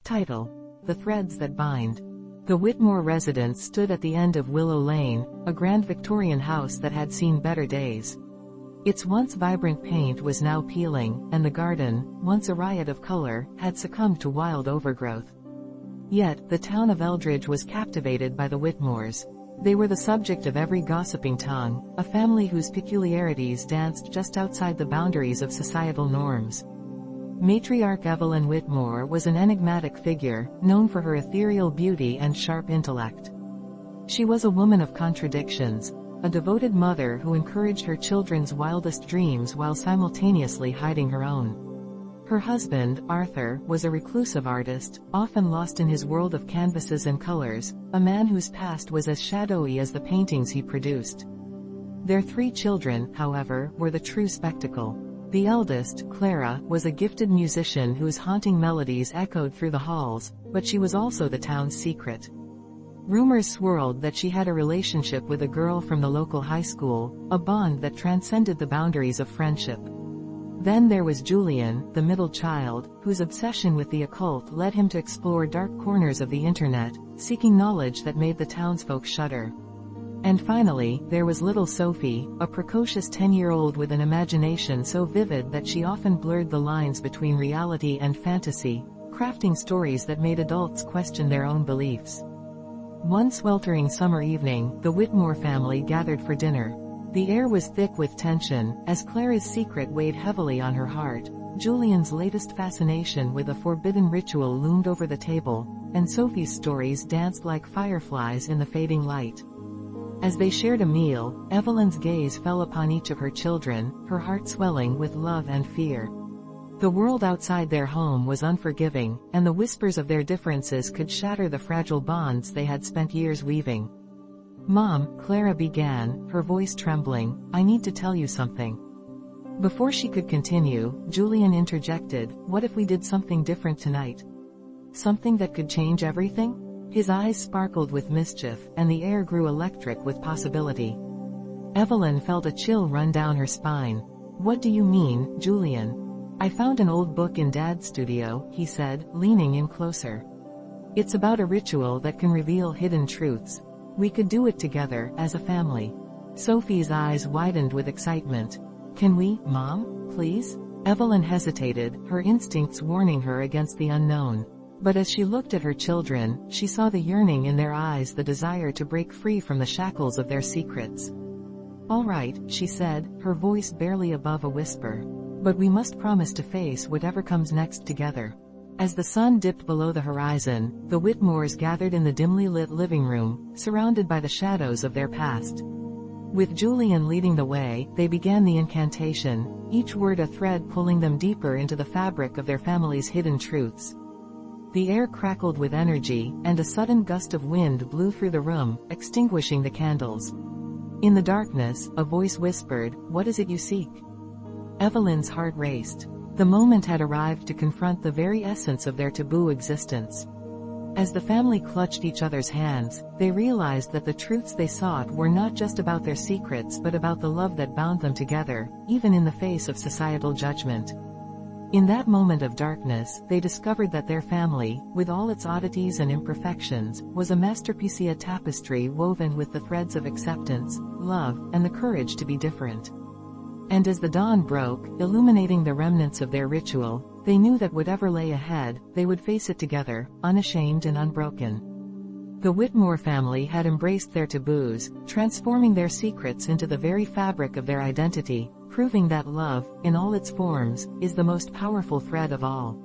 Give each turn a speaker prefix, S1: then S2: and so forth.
S1: Title: The Threads That Bind. The Whitmore residence stood at the end of Willow Lane, a grand Victorian house that had seen better days. Its once vibrant paint was now peeling, and the garden, once a riot of color, had succumbed to wild overgrowth. Yet, the town of Eldridge was captivated by the Whitmores. They were the subject of every gossiping tongue, a family whose peculiarities danced just outside the boundaries of societal norms. Matriarch Evelyn Whitmore was an enigmatic figure, known for her ethereal beauty and sharp intellect. She was a woman of contradictions, a devoted mother who encouraged her children's wildest dreams while simultaneously hiding her own. Her husband, Arthur, was a reclusive artist, often lost in his world of canvases and colors, a man whose past was as shadowy as the paintings he produced. Their 3 children, however, were the true spectacle. The eldest, Clara, was a gifted musician whose haunting melodies echoed through the halls, but she was also the town's secret. Rumors swirled that she had a relationship with a girl from the local high school, a bond that transcended the boundaries of friendship. Then there was Julian, the middle child, whose obsession with the occult led him to explore dark corners of the internet, seeking knowledge that made the townsfolk shudder. And finally, there was little Sophie, a precocious 10-year-old with an imagination so vivid that she often blurred the lines between reality and fantasy, crafting stories that made adults question their own beliefs. One sweltering summer evening, the Whitmore family gathered for dinner. The air was thick with tension, as Clara's secret weighed heavily on her heart. Julian's latest fascination with a forbidden ritual loomed over the table, and Sophie's stories danced like fireflies in the fading light. As they shared a meal, Evelyn's gaze fell upon each of her children, her heart swelling with love and fear. The world outside their home was unforgiving, and the whispers of their differences could shatter the fragile bonds they had spent years weaving. "Mom," Clara began, her voice trembling, "I need to tell you something." Before she could continue, Julian interjected, "What if we did something different tonight? Something that could change everything?" His eyes sparkled with mischief, and the air grew electric with possibility. Evelyn felt a chill run down her spine. "What do you mean, Julian?" "I found an old book in Dad's studio," he said, leaning in closer. "It's about a ritual that can reveal hidden truths. We could do it together, as a family." Sophie's eyes widened with excitement. "Can we, Mom, please?" Evelyn hesitated, her instincts warning her against the unknown. But as she looked at her children, she saw the yearning in their eyes, the desire to break free from the shackles of their secrets. "All right," she said, her voice barely above a whisper. "But we must promise to face whatever comes next together." As the sun dipped below the horizon, the Whitmores gathered in the dimly lit living room, surrounded by the shadows of their past. With Julian leading the way, they began the incantation, each word a thread pulling them deeper into the fabric of their family's hidden truths. The air crackled with energy, and a sudden gust of wind blew through the room, extinguishing the candles. In the darkness, a voice whispered, "What is it you seek?" Evelyn's heart raced. The moment had arrived to confront the very essence of their taboo existence. As the family clutched each other's hands, they realized that the truths they sought were not just about their secrets but about the love that bound them together, even in the face of societal judgment. In that moment of darkness, they discovered that their family, with all its oddities and imperfections, was a masterpiece, a tapestry woven with the threads of acceptance, love, and the courage to be different. And as the dawn broke, illuminating the remnants of their ritual, they knew that whatever lay ahead, they would face it together, unashamed and unbroken. The Whitmore family had embraced their taboos, transforming their secrets into the very fabric of their identity, proving that love, in all its forms, is the most powerful thread of all.